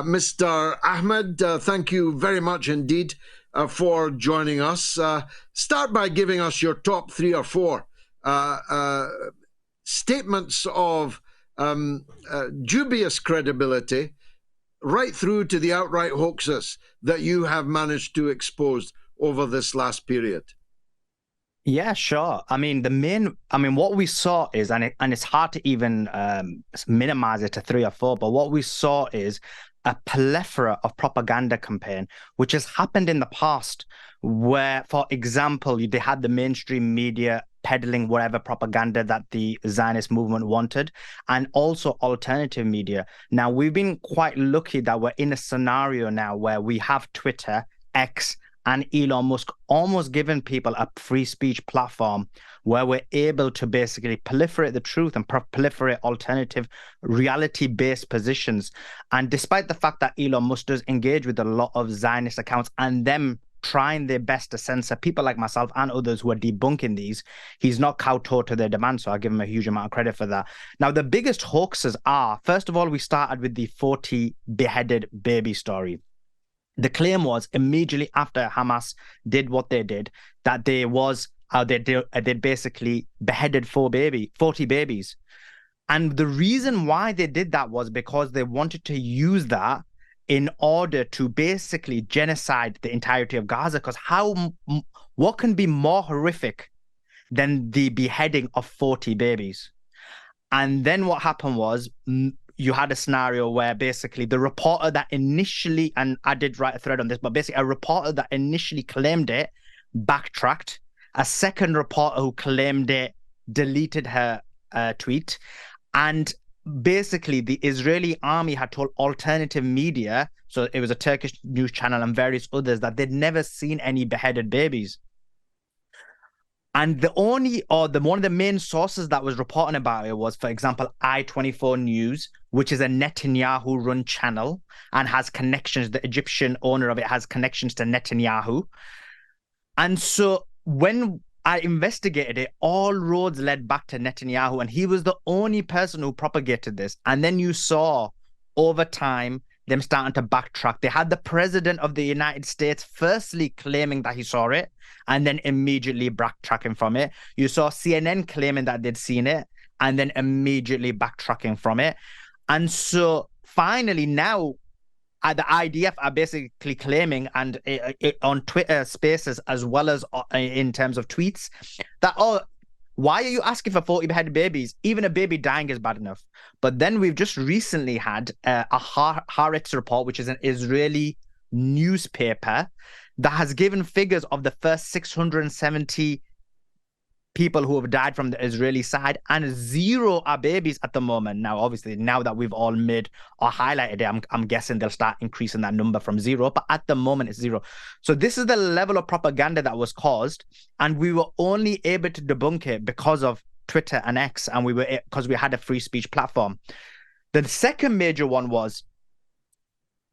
Mr. Ahmed, thank you very much indeed for joining us. Start by giving us your top 3 or 4 statements of dubious credibility, right through to the outright hoaxes that you have managed to expose over this last period. Yeah, sure. I mean, what we saw is, and it's hard to even minimize it to 3 or 4, but what we saw is a plethora of propaganda campaign, which has happened in the past, where, for example, they had the mainstream media peddling whatever propaganda that the Zionist movement wanted, and also alternative media. Now, we've been quite lucky that we're in a scenario now where we have Twitter, X, and Elon Musk almost giving people a free speech platform where we're able to basically proliferate the truth and proliferate alternative reality-based positions. And despite the fact that Elon Musk does engage with a lot of Zionist accounts and them trying their best to censor people like myself and others who are debunking these, he's not kowtowed to their demands, so I give him a huge amount of credit for that. Now, the biggest hoaxes are, first of all, we started with the 40 beheaded baby story. The claim was immediately after Hamas did what they did, that they basically beheaded 40 babies. And the reason why they did that was because they wanted to use that in order to basically genocide the entirety of Gaza. Because what can be more horrific than the beheading of 40 babies? And then what happened was, you had a scenario where basically the reporter that initially, and I did write a thread on this, but basically a reporter that initially claimed it backtracked. A second reporter who claimed it deleted her tweet. And basically the Israeli army had told alternative media, so it was a Turkish news channel and various others, that they'd never seen any beheaded babies. And one of the main sources that was reporting about it was, for example, I-24 News, which is a Netanyahu-run channel and has connections. The Egyptian owner of it has connections to Netanyahu. And so when I investigated it, all roads led back to Netanyahu, and he was the only person who propagated this. And then you saw over time them starting to backtrack. They had the president of the United States firstly claiming that he saw it and then immediately backtracking from it. You saw CNN claiming that they'd seen it and then immediately backtracking from it. And so finally now the IDF are basically claiming, and on Twitter Spaces as well as in terms of tweets, that, why are you asking for 40 beheaded babies? Even a baby dying is bad enough. But then we've just recently had a Haaretz report, which is an Israeli newspaper, that has given figures of the first 670 people who have died from the Israeli side, and 0 are babies at the moment. Now, obviously, now that we've all made or highlighted it, I'm guessing they'll start increasing that number from 0, but at the moment it's 0. So this is the level of propaganda that was caused, and we were only able to debunk it because of Twitter and X, and because we had a free speech platform. The second major one was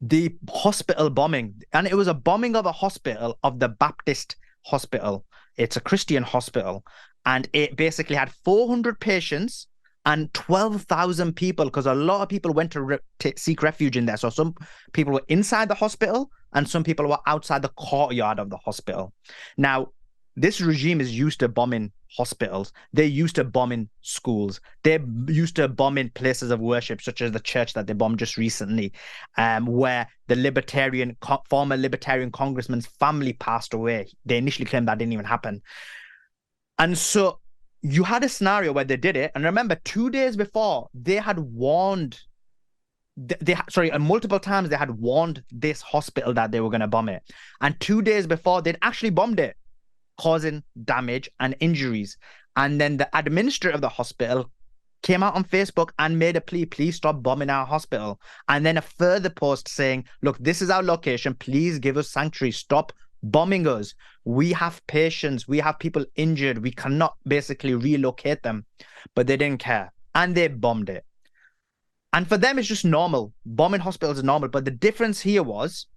the hospital bombing, and it was a bombing of a hospital, of the Baptist hospital. It's a Christian hospital, and it basically had 400 patients and 12,000 people, because a lot of people went to seek refuge in there. So some people were inside the hospital and some people were outside the courtyard of the hospital. Now, this regime is used to bombing hospitals. They're used to bombing schools. They're used to bombing places of worship, such as the church that they bombed just recently, where the former libertarian congressman's family passed away. They initially claimed that didn't even happen. And so you had a scenario where they did it. And remember, 2 days before, they had warned, multiple times they had warned this hospital that they were going to bomb it. And 2 days before, they'd actually bombed it, causing damage and injuries. And then the administrator of the hospital came out on Facebook and made a plea, please stop bombing our hospital. And then a further post saying, look, this is our location, please give us sanctuary, stop bombing us. We have patients, we have people injured, we cannot basically relocate them. But they didn't care, and they bombed it. And for them, it's just normal. Bombing hospitals is normal. But the difference here was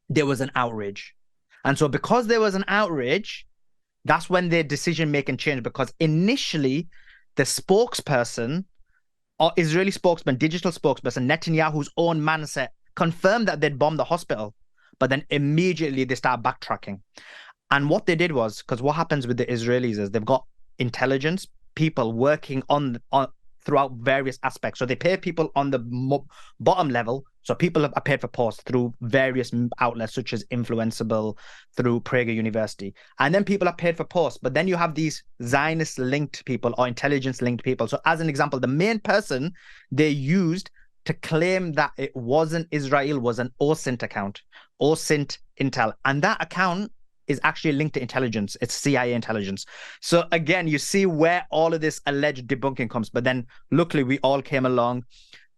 there was an outrage. And so because there was an outrage, that's when their decision-making changed, because initially the spokesperson, or Israeli spokesman, digital spokesperson, Netanyahu's own man said, confirmed that they'd bombed the hospital, but then immediately they start backtracking. And what they did was, because what happens with the Israelis is they've got intelligence people working on throughout various aspects. So they pay people on the bottom level. So people are paid for posts through various outlets such as Influenceable, through Prager University. And then people are paid for posts. But then you have these Zionist-linked people or intelligence-linked people. So as an example, the main person they used to claim that it wasn't Israel was an OSINT account, OSINT Intel. And that account is actually linked to intelligence. It's CIA intelligence. So again, you see where all of this alleged debunking comes. But then luckily we all came along,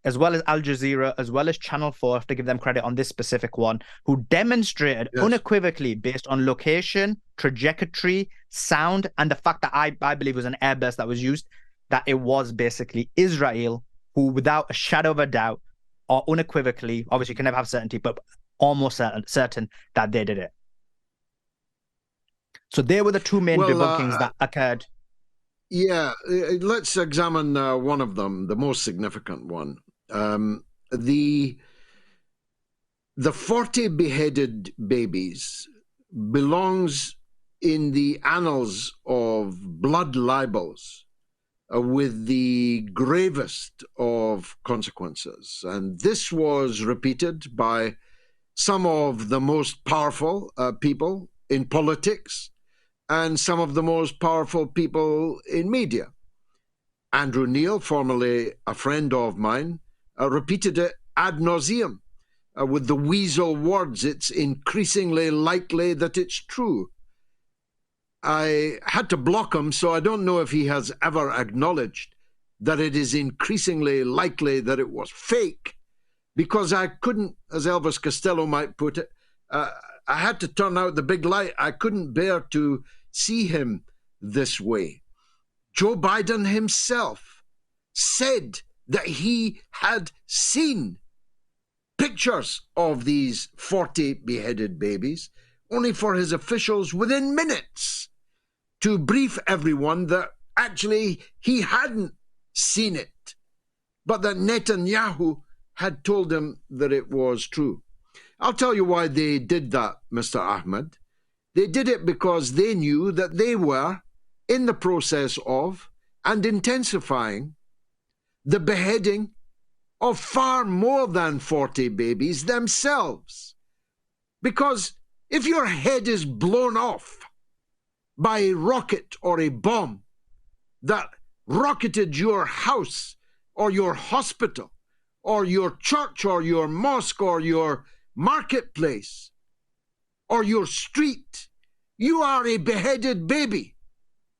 as well as Al Jazeera, as well as Channel 4, to give them credit on this specific one, who demonstrated unequivocally based on location, trajectory, sound, and the fact that I believe was an airburst that was used, that it was basically Israel who, without a shadow of a doubt, or unequivocally, obviously you can never have certainty, but almost certain that they did it. So they were the two main debunkings that occurred. Yeah, let's examine one of them, the most significant one. The 40 beheaded babies belongs in the annals of blood libels with the gravest of consequences. And this was repeated by some of the most powerful people in politics and some of the most powerful people in media. Andrew Neil, formerly a friend of mine, repeated it ad nauseum with the weasel words, "It's increasingly likely that it's true." I had to block him, so I don't know if he has ever acknowledged that it is increasingly likely that it was fake, because I couldn't, as Elvis Costello might put it, I had to turn out the big light. I couldn't bear to see him this way. Joe Biden himself said that he had seen pictures of these 40 beheaded babies, only for his officials within minutes to brief everyone that actually he hadn't seen it, but that Netanyahu had told him that it was true. I'll tell you why they did that, Mr. Ahmed. They did it because they knew that they were in the process of and intensifying the beheading of far more than 40 babies themselves. Because if your head is blown off by a rocket or a bomb that rocketed your house or your hospital or your church or your mosque or your marketplace or your street, you are a beheaded baby.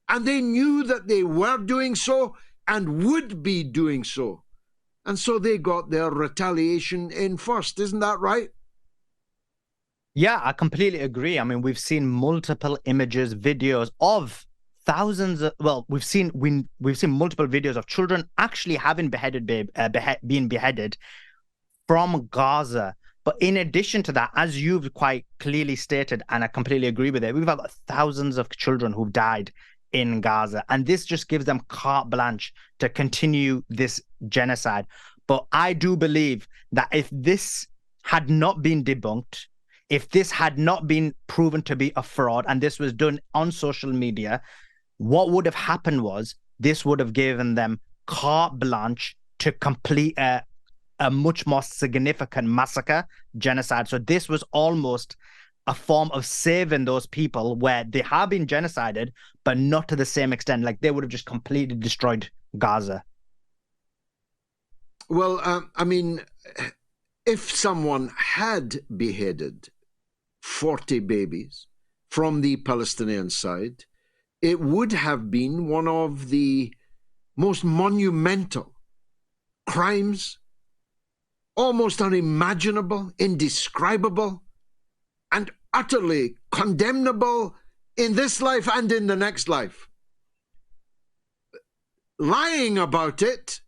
And they knew that they were doing so and would be doing so. And so they got their retaliation in first. Isn't that right? Yeah, I completely agree. I mean, we've seen multiple images, videos of thousands of, well, we've seen multiple videos of children actually having being beheaded from Gaza. But in addition to that, as you've quite clearly stated, and I completely agree with it, we've got thousands of children who've died in Gaza. And this just gives them carte blanche to continue this genocide. But I do believe that if this had not been debunked, if this had not been proven to be a fraud, and this was done on social media, what would have happened was this would have given them carte blanche to complete a much more significant massacre, genocide. So this was almost a form of saving those people where they have been genocided, but not to the same extent. Like they would have just completely destroyed Gaza. Well, I mean, if someone had beheaded 40 babies from the Palestinian side, it would have been one of the most monumental crimes, almost unimaginable, indescribable, and utterly condemnable in this life and in the next life. Lying about it,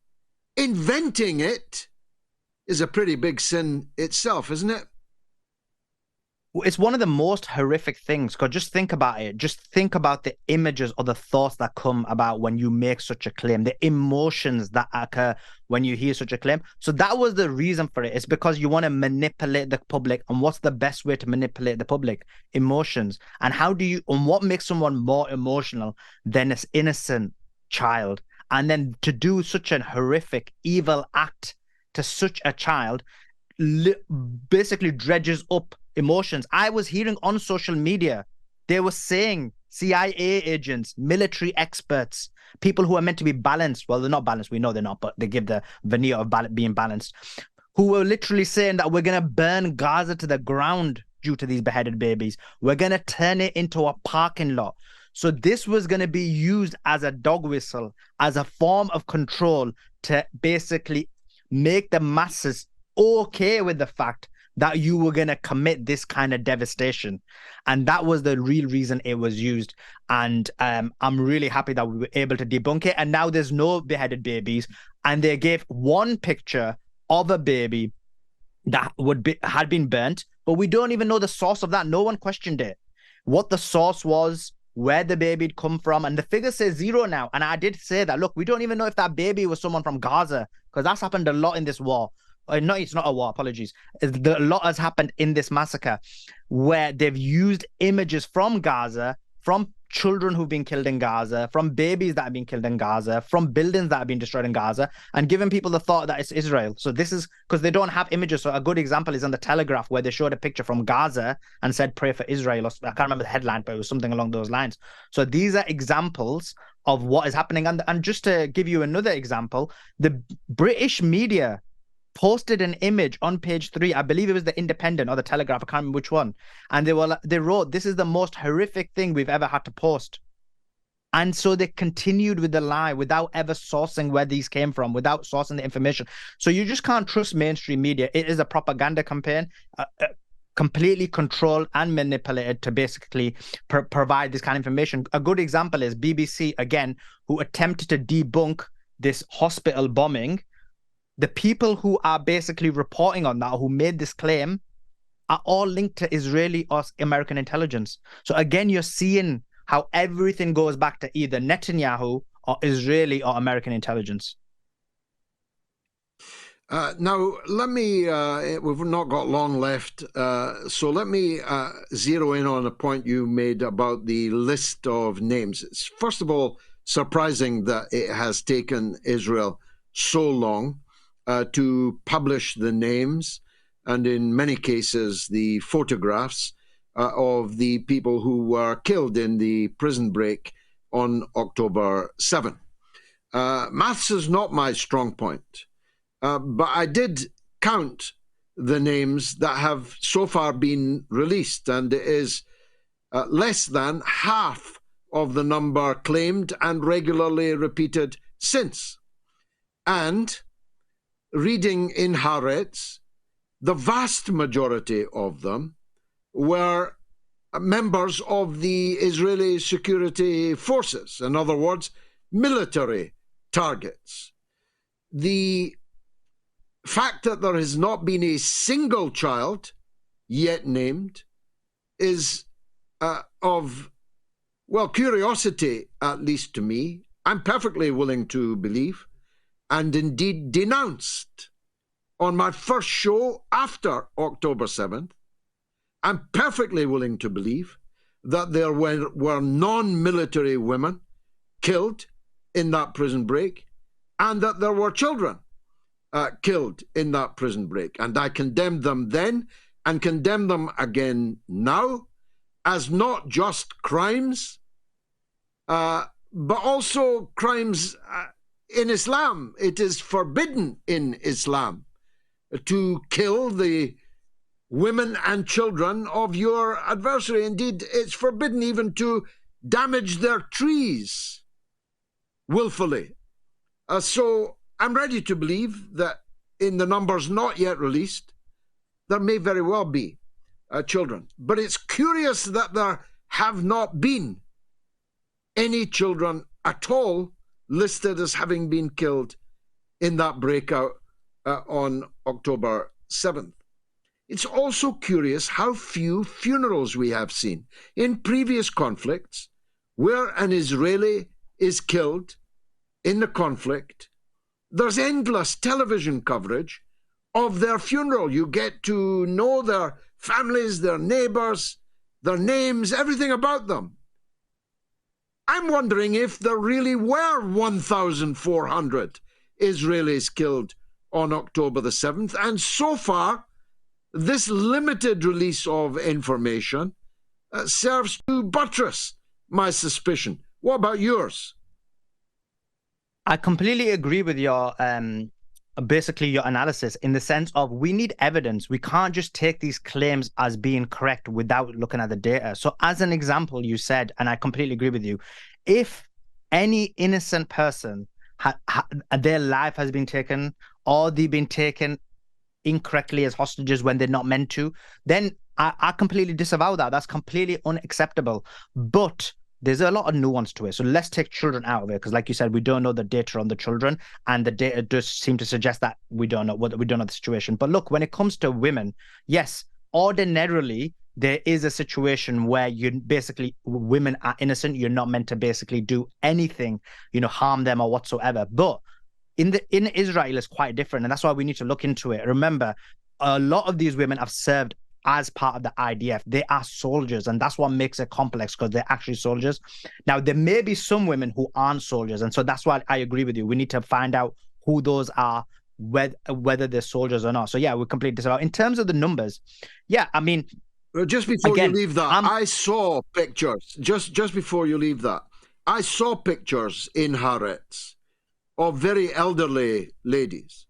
inventing it, is a pretty big sin itself, isn't it? it's one of the most horrific things, because just think about it. Just think about the images or the thoughts that come about when you make such a claim, the emotions that occur when you hear such a claim. So that was the reason for it. It's because you want to manipulate the public. And what's the best way to manipulate the public? Emotions. And what makes someone more emotional than this innocent child? And then to do such a horrific, evil act to such a child basically dredges up emotions. I was hearing on social media, they were saying CIA agents, military experts, people who are meant to be balanced. Well, they're not balanced. We know they're not, but they give the veneer of being balanced, who were literally saying that we're going to burn Gaza to the ground due to these beheaded babies. We're going to turn it into a parking lot. So this was going to be used as a dog whistle, as a form of control to basically make the masses okay with the fact that you were going to commit this kind of devastation. And that was the real reason it was used. And I'm really happy that we were able to debunk it. And now there's no beheaded babies. And they gave one picture of a baby that had been burnt, but we don't even know the source of that. No one questioned it. What the source was, where the baby had come from, and the figure says 0 now. And I did say that, look, we don't even know if that baby was someone from Gaza, because that's happened a lot in this war. No, it's not a war, apologies. A lot has happened in this massacre where they've used images from Gaza, from children who've been killed in Gaza, from babies that have been killed in Gaza, from buildings that have been destroyed in Gaza, and given people the thought that it's Israel. So this is because they don't have images. So a good example is on the Telegraph, where they showed a picture from Gaza and said, pray for Israel. Or, I can't remember the headline, but it was something along those lines. So these are examples of what is happening. And just to give you another example, the British media posted an image on page 3. I believe it was the Independent or the Telegraph. I can't remember which one. And they wrote, this is the most horrific thing we've ever had to post. And so they continued with the lie without ever sourcing where these came from, without sourcing the information. So you just can't trust mainstream media. It is a propaganda campaign, completely controlled and manipulated to basically provide this kind of information. A good example is BBC, again, who attempted to debunk this hospital bombing. The people who are basically reporting on that, who made this claim, are all linked to Israeli or American intelligence. So again, you're seeing how everything goes back to either Netanyahu or Israeli or American intelligence. Now, let me, we've not got long left, so let me zero in on a point you made about the list of names. It's, first of all, surprising that it has taken Israel so long to publish the names and, in many cases, the photographs of the people who were killed in the prison break on October 7. Maths is not my strong point, but I did count the names that have so far been released, and it is less than half of the number claimed and regularly repeated since. And reading in Haaretz, the vast majority of them were members of the Israeli security forces, in other words, military targets. The fact that there has not been a single child yet named is of, well, curiosity, at least to me. I'm perfectly willing to believe, and indeed denounced on my first show after October 7th, I'm perfectly willing to believe that there were non-military women killed in that prison break, and that there were children killed in that prison break. And I condemned them then and condemn them again now as not just crimes, but also crimes in Islam. It is forbidden in Islam to kill the women and children of your adversary. Indeed, it's forbidden even to damage their trees willfully. So I'm ready to believe that in the numbers not yet released, there may very well be children. But it's curious that there have not been any children at all listed as having been killed in that breakout on October 7th. It's also curious how few funerals we have seen. In previous conflicts, where an Israeli is killed in the conflict, there's endless television coverage of their funeral. You get to know their families, their neighbors, their names, everything about them. I'm wondering if there really were 1,400 Israelis killed on October the 7th. And so far, this limited release of information serves to buttress my suspicion. What about yours? I completely agree with your basically your analysis in the sense of we need evidence. We can't just take these claims as being correct without looking at the data. So as an example, you said, and I completely agree with you, if any innocent person, their life has been taken or they've been taken incorrectly as hostages when they're not meant to, then I completely disavow that. That's completely unacceptable. But there's a lot of nuance to it. So let's take children out of it, because like you said, we don't know the data on the children, and the data does seem to suggest that we don't know the situation. But look, when it comes to women, yes, ordinarily there is a situation where women are innocent. You're not meant to basically do anything, harm them or whatsoever. But in Israel, it's quite different, and that's why we need to look into it. Remember, a lot of these women have served as part of the IDF. They are soldiers, and that's what makes it complex, because they're actually soldiers. Now, there may be some women who aren't soldiers, and so that's why I agree with you. We need to find out who those are, whether they're soldiers or not. So yeah, we completely disavow. In terms of the numbers, yeah, I mean, just before you leave that, I saw pictures. Just before you leave that, I saw pictures in Haaretz of very elderly ladies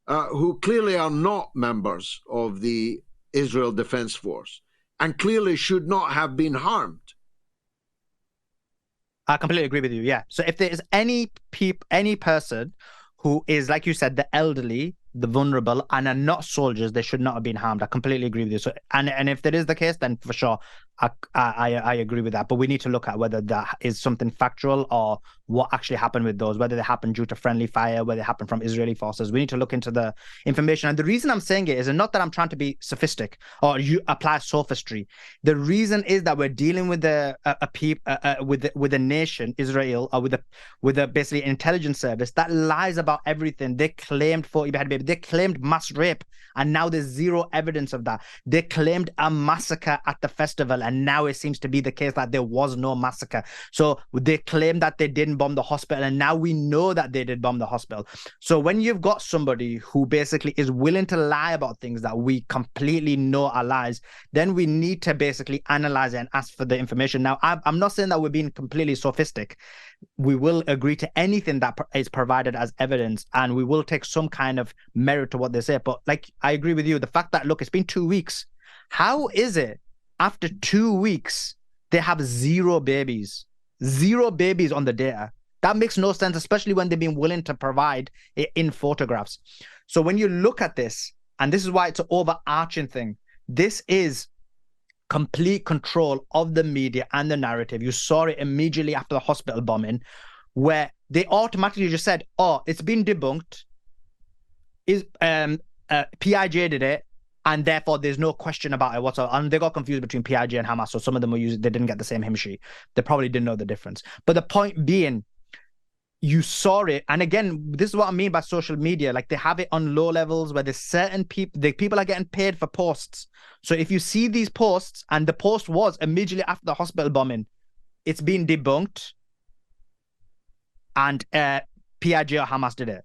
who clearly are not members of the Israel Defense Force and clearly should not have been harmed. I completely agree with you. Yeah. So if there is any person who is, like you said, the elderly, the vulnerable, and are not soldiers, they should not have been harmed. I completely agree with you. So, and if that is the case, then for sure, I agree with that. But we need to look at whether that is something factual or what actually happened with those, whether they happened due to friendly fire, whether they happened from Israeli forces. We need to look into the information. And the reason I'm saying it is not that I'm trying to be sophistic or you apply sophistry. The reason is that we're dealing with with a nation, Israel, or with a basically intelligence service that lies about everything. They claimed 40 beheaded babies. They claimed mass rape, and now there's zero evidence of that. They claimed a massacre at the festival, and now it seems to be the case that there was no massacre. So they claimed that they didn't bomb the hospital, and now we know that they did bomb the hospital. So when you've got somebody who basically is willing to lie about things that we completely know are lies, then we need to basically analyze it and ask for the information. Now, I'm not saying that we're being completely sophistic. We will agree to anything that is provided as evidence, and we will take some kind of merit to what they say. But like, I agree with you. The fact that, look, it's been 2 weeks. How is it after 2 weeks, they have zero babies on the data? That makes no sense, especially when they've been willing to provide it in photographs. So when you look at this, and this is why it's an overarching thing, this is complete control of the media and the narrative. You saw it immediately after the hospital bombing, where they automatically just said, oh, it's been debunked. PIJ did it, and therefore there's no question about it whatsoever. And they got confused between PIJ and Hamas, so some of them they didn't get the same hymn sheet. They probably didn't know the difference. But the point being, you saw it. And again, this is what I mean by social media. Like, they have it on low levels where there's certain people are getting paid for posts. So if you see these posts, and the post was immediately after the hospital bombing, it's been debunked, and PIJ or Hamas did it.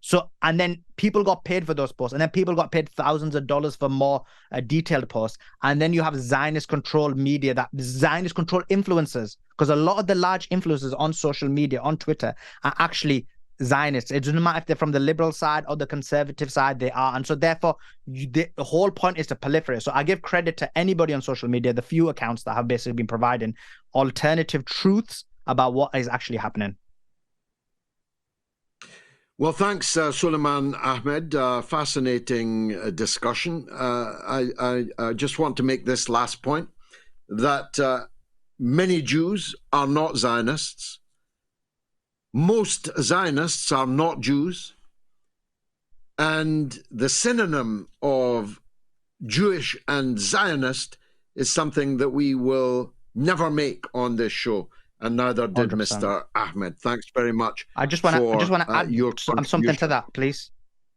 So, and then people got paid for those posts, and then people got paid thousands of dollars for more detailed posts. And then you have Zionist-controlled media, that Zionist-controlled influencers, because a lot of the large influencers on social media, on Twitter, are actually Zionists. It doesn't matter if they're from the liberal side or the conservative side, they are. And so therefore, the whole point is to proliferate. So I give credit to anybody on social media, the few accounts that have basically been providing alternative truths about what is actually happening. Well, thanks, Sulaiman Ahmed. Fascinating discussion. I just want to make this last point, that many Jews are not Zionists. Most Zionists are not Jews. And the synonym of Jewish and Zionist is something that we will never make on this show, and neither did 100%. Mr. Ahmed. Thanks very much. I just want to add your something to that, please.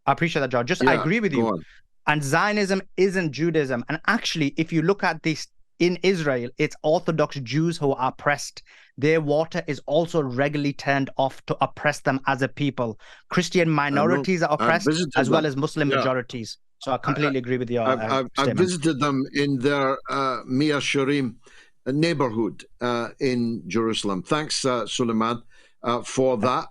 I appreciate that, George. I agree with you. On. And Zionism isn't Judaism. And actually, if you look at this in Israel, it's Orthodox Jews who are oppressed. Their water is also regularly turned off to oppress them as a people. Christian minorities are oppressed as well as Muslim majorities. So I completely agree with your I've statement. visited them in their Mia Sharim neighborhood in Jerusalem. Thanks, Sulaiman, for that.